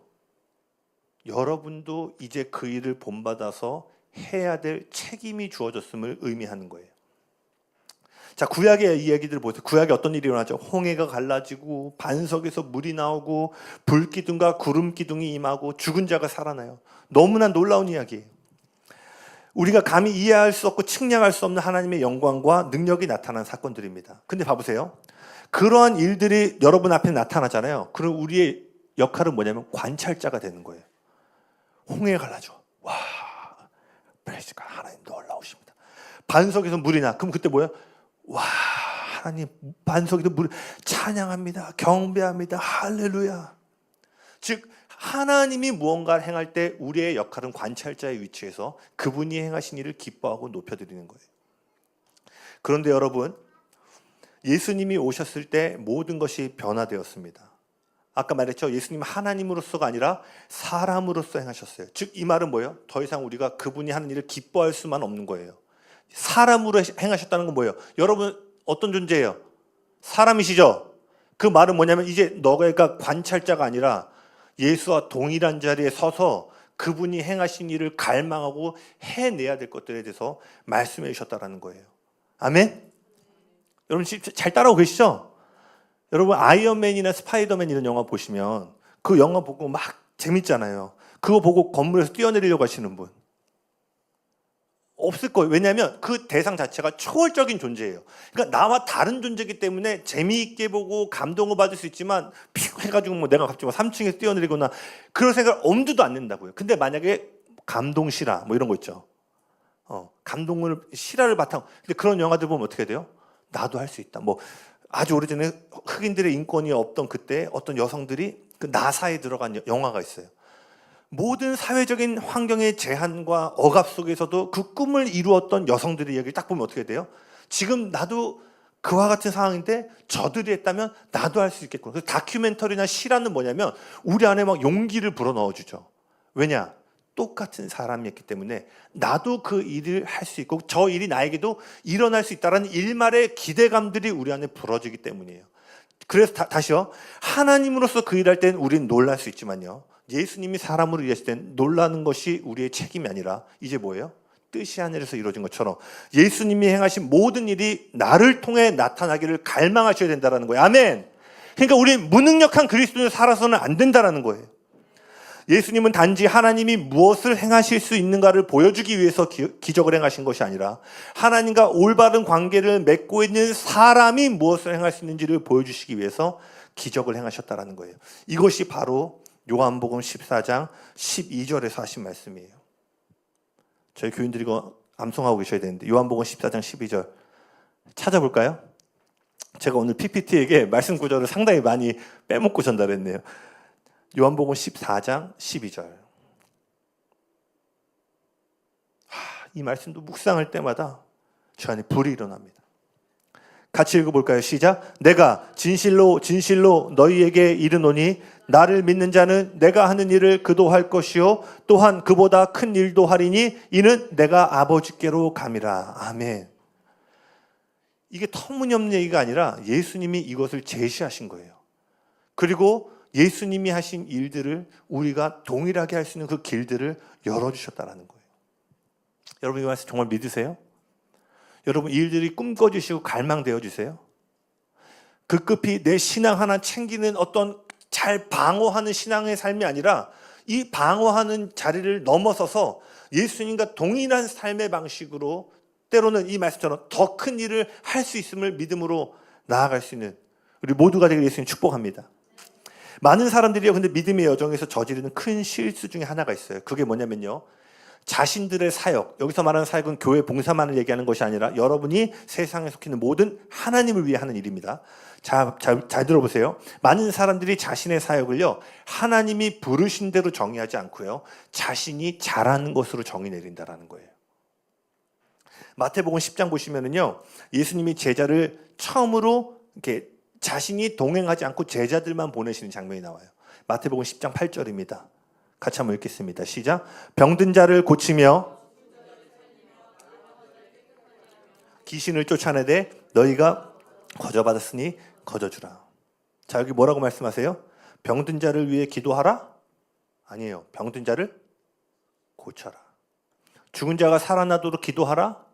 [SPEAKER 1] 여러분도 이제 그 일을 본받아서 해야 될 책임이 주어졌음을 의미하는 거예요. 자, 구약의 이야기들 보세요. 구약에 어떤 일이 일어나죠? 홍해가 갈라지고 반석에서 물이 나오고 불기둥과 구름기둥이 임하고 죽은 자가 살아나요. 너무나 놀라운 이야기예요. 우리가 감히 이해할 수 없고 측량할 수 없는 하나님의 영광과 능력이 나타난 사건들입니다. 근데 봐보세요. 그러한 일들이 여러분 앞에 나타나잖아요. 그럼 우리의 역할은 뭐냐면 관찰자가 되는 거예요. 홍해가 갈라져. 와, 프레이즈가 하나님 놀라우십니다. 반석에서 물이 나. 그럼 그때 뭐예요? 와, 하나님 반석에서 물 찬양합니다. 경배합니다. 할렐루야. 즉 하나님이 무언가를 행할 때 우리의 역할은 관찰자의 위치에서 그분이 행하신 일을 기뻐하고 높여드리는 거예요. 그런데 여러분, 예수님이 오셨을 때 모든 것이 변화되었습니다. 아까 말했죠. 예수님은 하나님으로서가 아니라 사람으로서 행하셨어요. 즉 이 말은 뭐예요? 더 이상 우리가 그분이 하는 일을 기뻐할 수만 없는 거예요. 사람으로 행하셨다는 건 뭐예요? 여러분 어떤 존재예요? 사람이시죠? 그 말은 뭐냐면 이제 너가 관찰자가 아니라 예수와 동일한 자리에 서서 그분이 행하신 일을 갈망하고 해내야 될 것들에 대해서 말씀해 주셨다는 거예요. 아멘? 여러분 잘 따라오고 계시죠? 여러분 아이언맨이나 스파이더맨 이런 영화 보시면 그 영화 보고 막 재밌잖아요. 그거 보고 건물에서 뛰어내리려고 하시는 분 없을 거예요. 왜냐하면 그 대상 자체가 초월적인 존재예요. 그러니까 나와 다른 존재이기 때문에 재미있게 보고 감동을 받을 수 있지만 픽 해가지고 뭐 내가 갑자기 3층에서 뛰어내리거나 그런 생각 엄두도 안 낸다고요. 근데 만약에 감동 실화 뭐 이런 거 있죠. 감동을 실화를 바탕. 근데 그런 영화들 보면 어떻게 돼요? 나도 할 수 있다. 뭐 아주 오래전에 흑인들의 인권이 없던 그때 어떤 여성들이 그 나사에 들어간 영화가 있어요. 모든 사회적인 환경의 제한과 억압 속에서도 그 꿈을 이루었던 여성들의 이야기를 딱 보면 어떻게 돼요? 지금 나도 그와 같은 상황인데 저들이 했다면 나도 할 수 있겠구나. 그래서 다큐멘터리나 실화는 뭐냐면 우리 안에 막 용기를 불어넣어주죠. 왜냐? 똑같은 사람이었기 때문에 나도 그 일을 할 수 있고 저 일이 나에게도 일어날 수 있다는 일말의 기대감들이 우리 안에 불어지기 때문이에요. 그래서 다시요. 하나님으로서 그 일할 땐 우리는 놀랄 수 있지만요. 예수님이 사람으로 일하실 땐 놀라는 것이 우리의 책임이 아니라 이제 뭐예요? 뜻이 하늘에서 이루어진 것처럼 예수님이 행하신 모든 일이 나를 통해 나타나기를 갈망하셔야 된다는 거예요. 아멘. 그러니까 우리는 무능력한 그리스도인으로 살아서는 안 된다는 거예요. 예수님은 단지 하나님이 무엇을 행하실 수 있는가를 보여주기 위해서 기적을 행하신 것이 아니라 하나님과 올바른 관계를 맺고 있는 사람이 무엇을 행할 수 있는지를 보여주시기 위해서 기적을 행하셨다는 거예요. 이것이 바로 요한복음 14장 12절에서 하신 말씀이에요. 저희 교인들이 이거 암송하고 계셔야 되는데 요한복음 14장 12절 찾아볼까요? 제가 오늘 PPT에게 말씀 구절을 상당히 많이 빼먹고 전달했네요. 요한복음 14장 12절. 이 말씀도 묵상할 때마다 저 안에 불이 일어납니다. 같이 읽어볼까요? 시작. 내가 진실로 진실로 너희에게 이르노니 나를 믿는 자는 내가 하는 일을 그도 할 것이요 또한 그보다 큰 일도 하리니 이는 내가 아버지께로 감이라. 아멘. 이게 터무니없는 얘기가 아니라 예수님이 이것을 제시하신 거예요. 그리고 예수님이 하신 일들을 우리가 동일하게 할 수 있는 그 길들을 열어주셨다는 거예요. 여러분 이 말씀 정말 믿으세요? 여러분 이 일들이 꿈꿔주시고 갈망되어 주세요. 급급히 내 신앙 하나 챙기는 어떤 잘 방어하는 신앙의 삶이 아니라 이 방어하는 자리를 넘어서서 예수님과 동일한 삶의 방식으로 때로는 이 말씀처럼 더 큰 일을 할 수 있음을 믿음으로 나아갈 수 있는 우리 모두가 되길 예수님 축복합니다. 많은 사람들이요 근데 믿음의 여정에서 저지르는 큰 실수 중에 하나가 있어요. 그게 뭐냐면요. 자신들의 사역, 여기서 말하는 사역은 교회 봉사만을 얘기하는 것이 아니라 여러분이 세상에 속해 있는 모든 하나님을 위해 하는 일입니다. 잘 들어보세요. 많은 사람들이 자신의 사역을요 하나님이 부르신 대로 정의하지 않고요 자신이 잘하는 것으로 정의 내린다라는 거예요. 마태복음 10장 보시면은요 예수님이 제자를 처음으로 이렇게 자신이 동행하지 않고 제자들만 보내시는 장면이 나와요. 마태복음 10장 8절입니다. 같이 한번 읽겠습니다. 시작. 병든 자를 고치며 귀신을 쫓아내되 너희가 거저받았으니 거저주라. 자, 여기 뭐라고 말씀하세요? 병든 자를 위해 기도하라? 아니에요. 병든 자를 고쳐라. 죽은 자가 살아나도록 기도하라?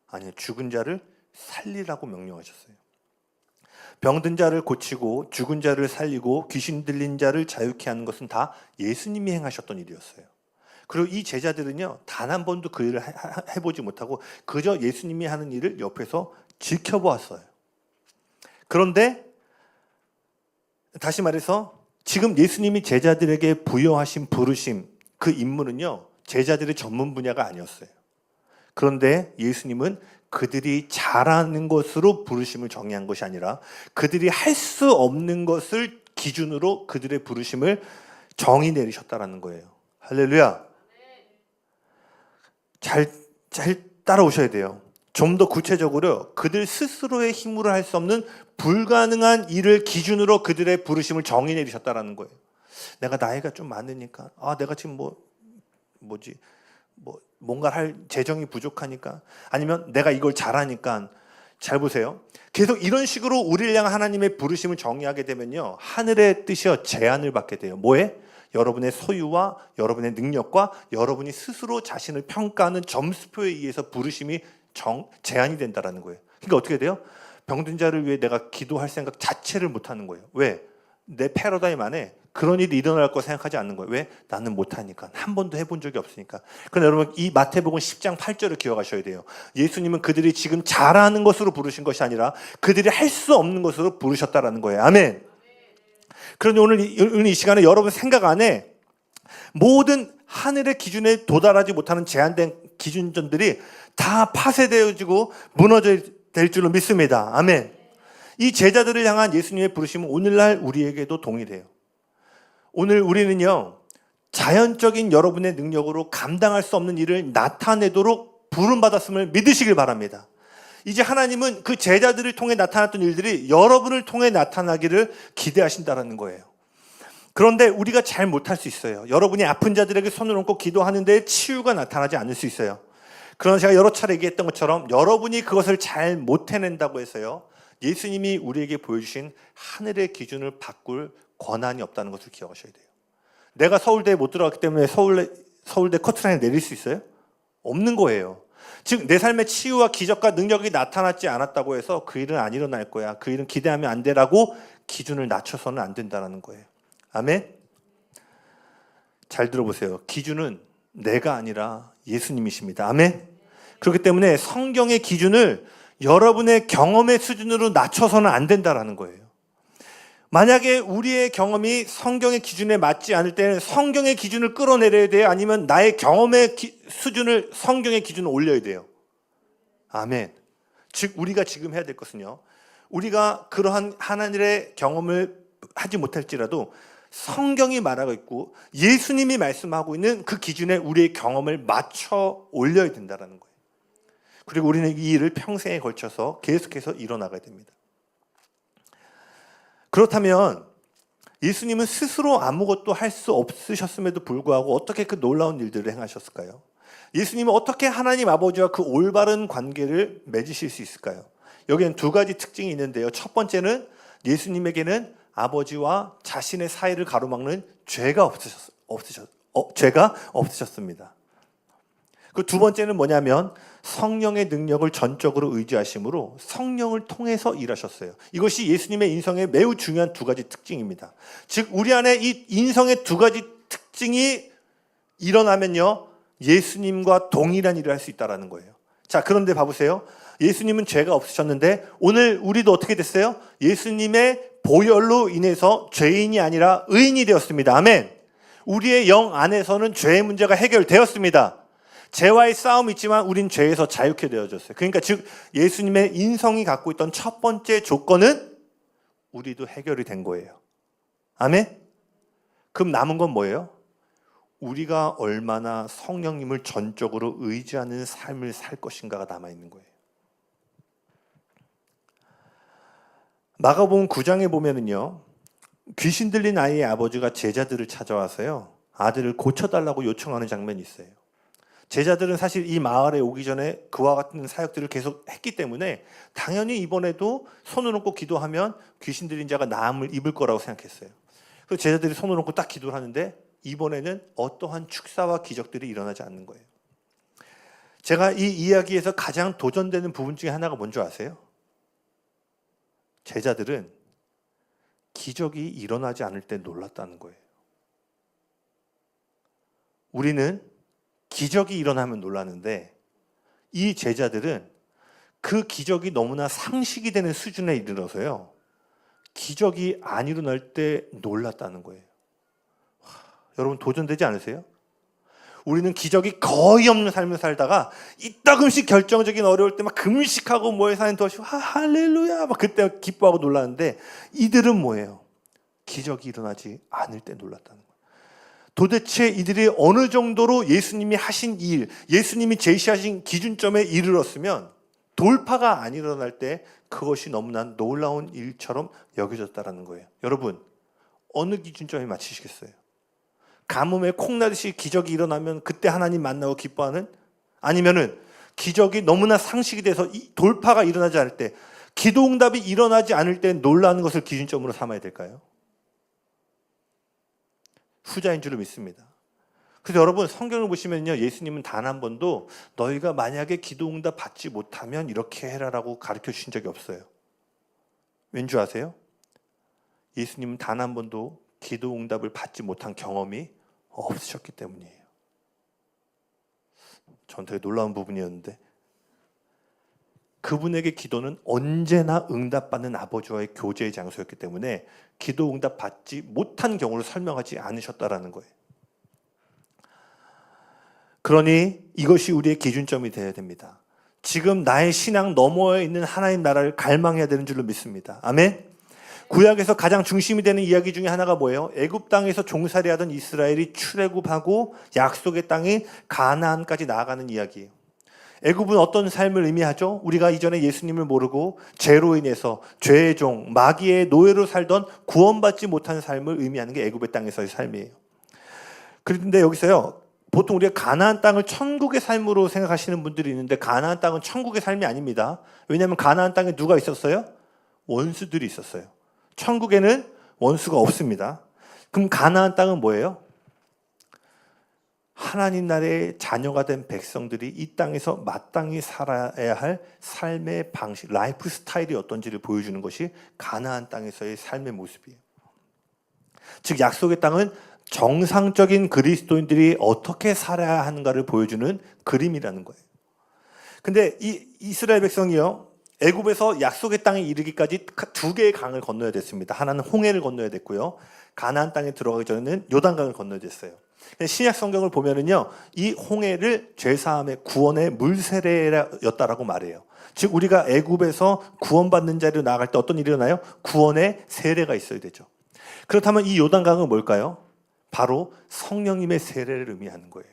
[SPEAKER 1] 아니에요. 죽은 자를 살리라고 명령하셨어요. 병든 자를 고치고 죽은 자를 살리고 귀신 들린 자를 자유케 하는 것은 다 예수님이 행하셨던 일이었어요. 그리고 이 제자들은요 단 한 번도 그 일을 해보지 못하고 그저 예수님이 하는 일을 옆에서 지켜보았어요. 그런데 다시 말해서 지금 예수님이 제자들에게 부여하신 부르심 그 임무는요 제자들의 전문 분야가 아니었어요. 그런데 예수님은 그들이 잘하는 것으로 부르심을 정의한 것이 아니라 그들이 할 수 없는 것을 기준으로 그들의 부르심을 정의 내리셨다라는 거예요. 할렐루야. 잘 따라오셔야 돼요. 좀 더 구체적으로 그들 스스로의 힘으로 할 수 없는 불가능한 일을 기준으로 그들의 부르심을 정의 내리셨다라는 거예요. 내가 나이가 좀 많으니까, 내가 지금 뭔가를 할 재정이 부족하니까, 아니면 내가 이걸 잘하니까. 잘 보세요. 계속 이런 식으로 우리를 향한 하나님의 부르심을 정의하게 되면요, 하늘의 뜻이요 제한을 받게 돼요. 뭐에? 여러분의 소유와 여러분의 능력과 여러분이 스스로 자신을 평가하는 점수표에 의해서 부르심이 제한이 된다는 거예요. 그러니까 어떻게 돼요? 병든 자를 위해 내가 기도할 생각 자체를 못하는 거예요. 왜? 내 패러다임 안에 그런 일이 일어날 거 생각하지 않는 거예요. 왜? 나는 못하니까. 한 번도 해본 적이 없으니까. 그런데 여러분, 이 마태복음 10장 8절을 기억하셔야 돼요. 예수님은 그들이 지금 잘하는 것으로 부르신 것이 아니라 그들이 할 수 없는 것으로 부르셨다라는 거예요. 아멘. 그런데 오늘 이 시간에 여러분 생각 안에 모든 하늘의 기준에 도달하지 못하는 제한된 기준점들이 다 파쇄되어지고 무너져 될 줄로 믿습니다. 아멘. 이 제자들을 향한 예수님의 부르심은 오늘날 우리에게도 동일해요. 오늘 우리는요, 자연적인 여러분의 능력으로 감당할 수 없는 일을 나타내도록 부름받았음을 믿으시길 바랍니다. 이제 하나님은 그 제자들을 통해 나타났던 일들이 여러분을 통해 나타나기를 기대하신다는 거예요. 그런데 우리가 잘 못할 수 있어요. 여러분이 아픈 자들에게 손을 얹고 기도하는데 치유가 나타나지 않을 수 있어요. 그러나 제가 여러 차례 얘기했던 것처럼 여러분이 그것을 잘 못 해낸다고 해서요, 예수님이 우리에게 보여주신 하늘의 기준을 바꿀 권한이 없다는 것을 기억하셔야 돼요. 내가 서울대에 못 들어갔기 때문에 서울대 커트라인을 내릴 수 있어요? 없는 거예요. 즉 내 삶의 치유와 기적과 능력이 나타나지 않았다고 해서 그 일은 안 일어날 거야, 그 일은 기대하면 안 돼라고 기준을 낮춰서는 안 된다는 거예요. 아멘? 잘 들어보세요. 기준은 내가 아니라 예수님이십니다. 아멘? 그렇기 때문에 성경의 기준을 여러분의 경험의 수준으로 낮춰서는 안 된다는 거예요. 만약에 우리의 경험이 성경의 기준에 맞지 않을 때는 성경의 기준을 끌어내려야 돼요? 아니면 나의 경험의 수준을 성경의 기준으로 올려야 돼요? 아멘. 즉 우리가 지금 해야 될 것은요, 우리가 그러한 하나님의 경험을 하지 못할지라도 성경이 말하고 있고 예수님이 말씀하고 있는 그 기준에 우리의 경험을 맞춰 올려야 된다는 거예요. 그리고 우리는 이 일을 평생에 걸쳐서 계속해서 이뤄나가야 됩니다. 그렇다면 예수님은 스스로 아무것도 할 수 없으셨음에도 불구하고 어떻게 그 놀라운 일들을 행하셨을까요? 예수님은 어떻게 하나님 아버지와 그 올바른 관계를 맺으실 수 있을까요? 여기는 두 가지 특징이 있는데요. 첫 번째는 예수님에게는 아버지와 자신의 사이를 가로막는 죄가 없으셨습니다. 그 두 번째는 뭐냐면 성령의 능력을 전적으로 의지하심으로 성령을 통해서 일하셨어요. 이것이 예수님의 인성의 매우 중요한 두 가지 특징입니다. 즉 우리 안에 이 인성의 두 가지 특징이 일어나면요, 예수님과 동일한 일을 할 수 있다는 거예요. 자, 그런데 봐보세요. 예수님은 죄가 없으셨는데 오늘 우리도 어떻게 됐어요? 예수님의 보혈로 인해서 죄인이 아니라 의인이 되었습니다. 아멘. 우리의 영 안에서는 죄의 문제가 해결되었습니다. 죄와의 싸움이 있지만 우린 죄에서 자유케 되어졌어요. 그러니까 즉 예수님의 인성이 갖고 있던 첫 번째 조건은 우리도 해결이 된 거예요. 아멘. 그럼 남은 건 뭐예요? 우리가 얼마나 성령님을 전적으로 의지하는 삶을 살 것인가가 남아있는 거예요. 마가복음 9장에 보면은요, 귀신 들린 아이의 아버지가 제자들을 찾아와서요, 아들을 고쳐달라고 요청하는 장면이 있어요. 제자들은 사실 이 마을에 오기 전에 그와 같은 사역들을 계속 했기 때문에 당연히 이번에도 손을 얹고 기도하면 귀신 들린 자가 나음을 입을 거라고 생각했어요. 그래서 제자들이 손을 얹고 딱 기도를 하는데 이번에는 어떠한 축사와 기적들이 일어나지 않는 거예요. 제가 이 이야기에서 가장 도전되는 부분 중에 하나가 뭔지 아세요? 제자들은 기적이 일어나지 않을 때 놀랐다는 거예요. 우리는 기적이 일어나면 놀라는데 이 제자들은 그 기적이 너무나 상식이 되는 수준에 이르러서요, 기적이 안 일어날 때 놀랐다는 거예요. 여러분 도전되지 않으세요? 우리는 기적이 거의 없는 삶을 살다가 이따금씩 결정적인 어려울 때 막 금식하고 뭐에 사는 도시 할렐루야 막 그때 기뻐하고 놀랐는데 이들은 뭐예요? 기적이 일어나지 않을 때 놀랐다는 거예요. 도대체 이들이 어느 정도로 예수님이 하신 일, 예수님이 제시하신 기준점에 이르렀으면 돌파가 안 일어날 때 그것이 너무나 놀라운 일처럼 여겨졌다라는 거예요. 여러분, 어느 기준점에 맞추시겠어요? 가뭄에 콩나듯이 기적이 일어나면 그때 하나님 만나고 기뻐하는? 아니면은 기적이 너무나 상식이 돼서 돌파가 일어나지 않을 때, 기도응답이 일어나지 않을 때 놀라는 것을 기준점으로 삼아야 될까요? 후자인 줄을 믿습니다. 그래서 여러분, 성경을 보시면요, 예수님은 단 한 번도 너희가 만약에 기도응답 받지 못하면 이렇게 해라라고 가르쳐 주신 적이 없어요. 왠지 아세요? 예수님은 단 한 번도 기도응답을 받지 못한 경험이 없으셨기 때문이에요. 전 되게 놀라운 부분이었는데, 그분에게 기도는 언제나 응답받는 아버지와의 교제의 장소였기 때문에 기도 응답 받지 못한 경우를 설명하지 않으셨다라는 거예요. 그러니 이것이 우리의 기준점이 되어야 됩니다. 지금 나의 신앙 너머에 있는 하나님 나라를 갈망해야 되는 줄로 믿습니다. 아멘. 구약에서 가장 중심이 되는 이야기 중에 하나가 뭐예요? 애굽 땅에서 종살이하던 이스라엘이 출애굽하고 약속의 땅인 가나안까지 나아가는 이야기예요. 애굽은 어떤 삶을 의미하죠? 우리가 이전에 예수님을 모르고 죄로 인해서 죄의 종, 마귀의 노예로 살던 구원받지 못한 삶을 의미하는 게 애굽의 땅에서의 삶이에요. 그런데 여기서요, 보통 우리가 가나안 땅을 천국의 삶으로 생각하시는 분들이 있는데 가나안 땅은 천국의 삶이 아닙니다. 왜냐하면 가나안 땅에 누가 있었어요? 원수들이 있었어요. 천국에는 원수가 없습니다. 그럼 가나안 땅은 뭐예요? 하나님 나라의 자녀가 된 백성들이 이 땅에서 마땅히 살아야 할 삶의 방식, 라이프 스타일이 어떤지를 보여주는 것이 가나안 땅에서의 삶의 모습이에요. 즉 약속의 땅은 정상적인 그리스도인들이 어떻게 살아야 하는가를 보여주는 그림이라는 거예요. 근데 이 이스라엘 백성이요, 애굽에서 약속의 땅에 이르기까지 두 개의 강을 건너야 됐습니다. 하나는 홍해를 건너야 됐고요, 가나안 땅에 들어가기 전에는 요단강을 건너야 됐어요. 신약 성경을 보면은요, 이 홍해를 죄사함의 구원의 물세례였다라고 말해요. 즉 우리가 애굽에서 구원받는 자리로 나아갈 때 어떤 일이 일어나요? 구원의 세례가 있어야 되죠. 그렇다면 이 요단강은 뭘까요? 바로 성령님의 세례를 의미하는 거예요.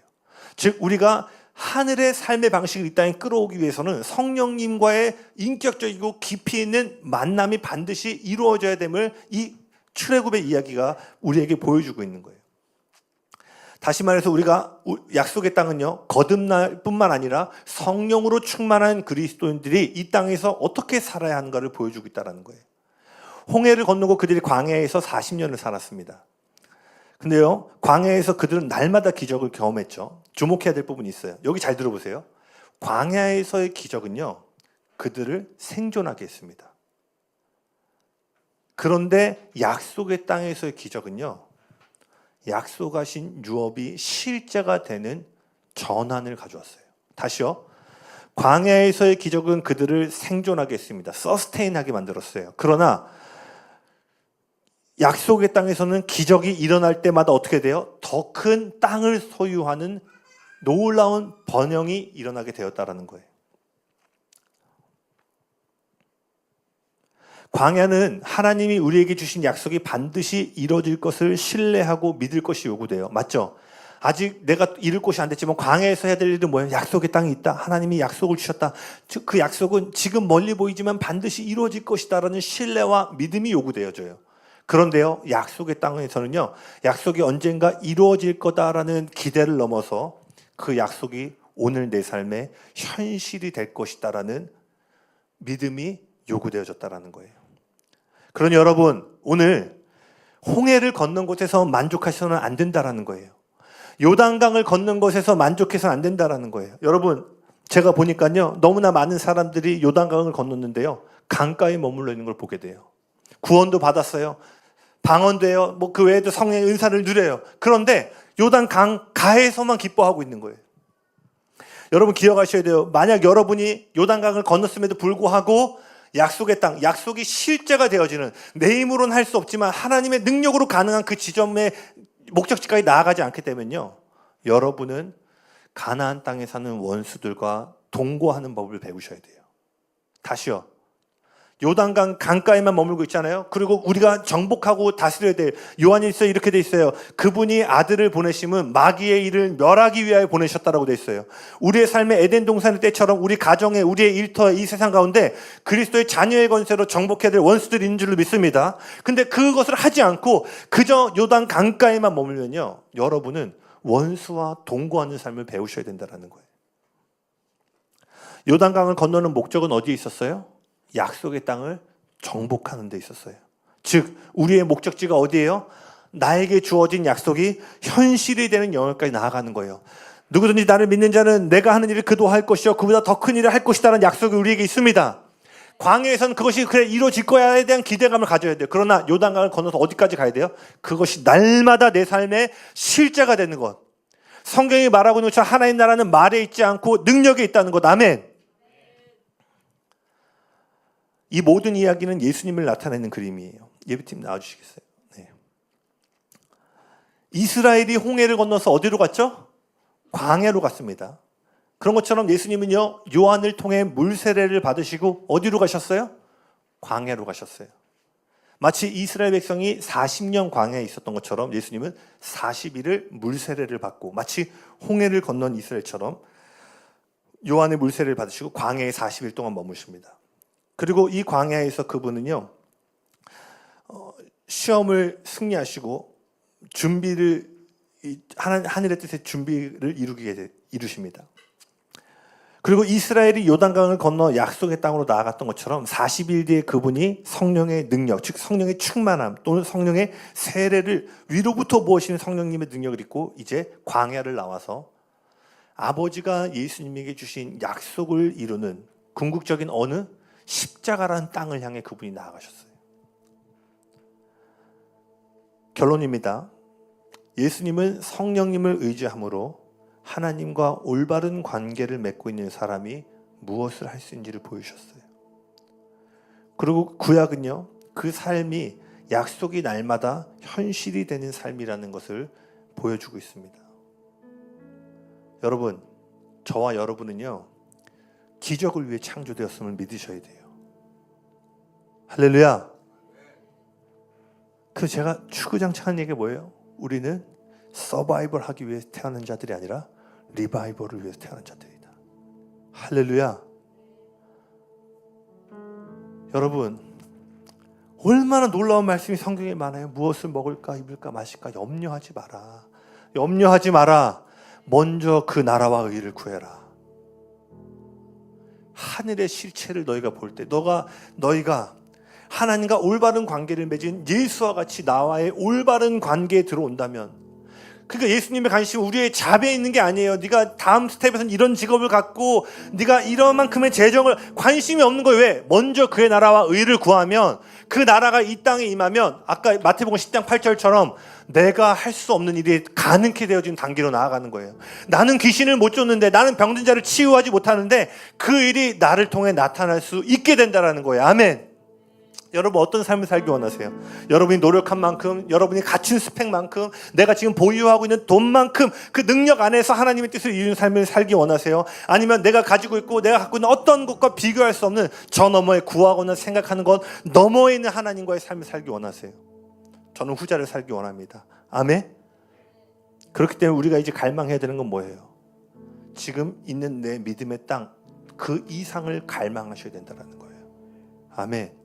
[SPEAKER 1] 즉 우리가 하늘의 삶의 방식을 이 땅에 끌어오기 위해서는 성령님과의 인격적이고 깊이 있는 만남이 반드시 이루어져야 됨을 이 출애굽의 이야기가 우리에게 보여주고 있는 거예요. 다시 말해서 우리가 약속의 땅은요, 거듭날 뿐만 아니라 성령으로 충만한 그리스도인들이 이 땅에서 어떻게 살아야 하는가를 보여주고 있다는 거예요. 홍해를 건너고 그들이 광야에서 40년을 살았습니다. 근데요, 광야에서 그들은 날마다 기적을 경험했죠. 주목해야 될 부분이 있어요. 여기 잘 들어보세요. 광야에서의 기적은요, 그들을 생존하게 했습니다. 그런데 약속의 땅에서의 기적은요, 약속하신 유업이 실제가 되는 전환을 가져왔어요. 다시요. 광야에서의 기적은 그들을 생존하게 했습니다. 서스테인하게 만들었어요. 그러나 약속의 땅에서는 기적이 일어날 때마다 어떻게 돼요? 더 큰 땅을 소유하는 놀라운 번영이 일어나게 되었다라는 거예요. 광야는 하나님이 우리에게 주신 약속이 반드시 이루어질 것을 신뢰하고 믿을 것이 요구돼요. 맞죠? 아직 내가 이룰 것이 안 됐지만 광야에서 해야 될 일은 뭐예요? 약속의 땅이 있다. 하나님이 약속을 주셨다. 즉 그 약속은 지금 멀리 보이지만 반드시 이루어질 것이다라는 신뢰와 믿음이 요구되어져요. 그런데요, 약속의 땅에서는요, 약속이 언젠가 이루어질 거다라는 기대를 넘어서 그 약속이 오늘 내 삶에 현실이 될 것이다라는 믿음이 요구되어졌다라는 거예요. 그러니 여러분, 오늘 홍해를 건넌 곳에서 만족하셔서는 안 된다라는 거예요. 요단강을 건넌 곳에서 만족해서는 안 된다라는 거예요. 여러분, 제가 보니까요, 너무나 많은 사람들이 요단강을 건넜는데요, 강가에 머물러 있는 걸 보게 돼요. 구원도 받았어요. 방언도 해요. 그 외에도 성령의 은사를 누려요. 그런데 요단강 가에서만 기뻐하고 있는 거예요. 여러분 기억하셔야 돼요. 만약 여러분이 요단강을 건넜음에도 불구하고 약속의 땅, 약속이 실제가 되어지는, 내 힘으로는 할 수 없지만 하나님의 능력으로 가능한 그 지점의 목적지까지 나아가지 않게 되면요, 여러분은 가나안 땅에 사는 원수들과 동거하는 법을 배우셔야 돼요. 다시요. 요단강 강가에만 머물고 있잖아요. 그리고 우리가 정복하고 다스려야 될 요한일서에 이렇게 돼 있어요. 그분이 아들을 보내심은 마귀의 일을 멸하기 위하여 보내셨다라고 돼 있어요. 우리의 삶의 에덴 동산의 때처럼 우리 가정에 우리의 일터에 이 세상 가운데 그리스도의 자녀의 권세로 정복해야 될 원수들이 있는 줄로 믿습니다. 근데 그것을 하지 않고 그저 요단 강가에만 머물면요, 여러분은 원수와 동거하는 삶을 배우셔야 된다는 거예요. 요단강을 건너는 목적은 어디에 있었어요? 약속의 땅을 정복하는 데 있었어요. 즉 우리의 목적지가 어디예요? 나에게 주어진 약속이 현실이 되는 영역까지 나아가는 거예요. 누구든지 나를 믿는 자는 내가 하는 일을 그도 할 것이요 그보다 더 큰 일을 할 것이라는 약속이 우리에게 있습니다. 광야에서는 그것이 그래 이루어질 거야에 대한 기대감을 가져야 돼요. 그러나 요단강을 건너서 어디까지 가야 돼요? 그것이 날마다 내 삶의 실제가 되는 것. 성경이 말하고 있는 것처럼 하나님 나라는 말에 있지 않고 능력에 있다는 것. 아멘. 이 모든 이야기는 예수님을 나타내는 그림이에요. 예배팀 나와주시겠어요? 네. 이스라엘이 홍해를 건너서 어디로 갔죠? 광야로 갔습니다. 그런 것처럼 예수님은요, 요한을 통해 물 세례를 받으시고 어디로 가셨어요? 광야로 가셨어요. 마치 이스라엘 백성이 40년 광야에 있었던 것처럼 예수님은 40일을 물 세례를 받고 마치 홍해를 건넌 이스라엘처럼 요한의 물 세례를 받으시고 광야에 40일 동안 머무십니다. 그리고 이 광야에서 그분은요, 시험을 승리하시고 준비를 하늘의 뜻의 준비를 이루십니다. 그리고 이스라엘이 요단강을 건너 약속의 땅으로 나아갔던 것처럼 40일 뒤에 그분이 성령의 능력, 즉 성령의 충만함 또는 성령의 세례를 위로부터 부으시는 성령님의 능력을 입고 이제 광야를 나와서 아버지가 예수님에게 주신 약속을 이루는 궁극적인 어느 십자가라는 땅을 향해 그분이 나아가셨어요. 결론입니다. 예수님은 성령님을 의지함으로 하나님과 올바른 관계를 맺고 있는 사람이 무엇을 할 수 있는지를 보여주셨어요. 그리고 구약은요, 그 삶이 약속이 날마다 현실이 되는 삶이라는 것을 보여주고 있습니다. 여러분, 저와 여러분은요, 기적을 위해 창조되었음을 믿으셔야 돼요. 할렐루야. 그래서 제가 추구장창한 얘기가 뭐예요? 우리는 서바이벌 하기 위해 태어난 자들이 아니라 리바이벌을 위해서 태어난 자들이다. 할렐루야. 여러분, 얼마나 놀라운 말씀이 성경에 많아요. 무엇을 먹을까 입을까 마실까 염려하지 마라. 염려하지 마라. 먼저 그 나라와 의를 구해라. 하늘의 실체를 너희가 볼 때 너희가 하나님과 올바른 관계를 맺은 예수와 같이 나와의 올바른 관계에 들어온다면, 그러니까 예수님의 관심은 우리의 자배에 있는 게 아니에요. 네가 다음 스텝에서는 이런 직업을 갖고 네가 이런 만큼의 재정을, 관심이 없는 거예요. 왜? 먼저 그의 나라와 의를 구하면 그 나라가 이 땅에 임하면 아까 마태복음 10장 8절처럼 내가 할 수 없는 일이 가능케 되어진 단계로 나아가는 거예요. 나는 귀신을 못 쫓는데, 나는 병든 자를 치유하지 못하는데 그 일이 나를 통해 나타날 수 있게 된다는 거예요. 아멘. 여러분, 어떤 삶을 살기 원하세요? 여러분이 노력한 만큼, 여러분이 갖춘 스펙만큼, 내가 지금 보유하고 있는 돈만큼 그 능력 안에서 하나님의 뜻을 이루는 삶을 살기 원하세요? 아니면 내가 가지고 있고 내가 갖고 있는 어떤 것과 비교할 수 없는 저 너머에 구하거나 생각하는 것 너머에 있는 하나님과의 삶을 살기 원하세요? 저는 후자를 살기 원합니다. 아멘? 그렇기 때문에 우리가 이제 갈망해야 되는 건 뭐예요? 지금 있는 내 믿음의 땅, 그 이상을 갈망하셔야 된다는 거예요. 아멘.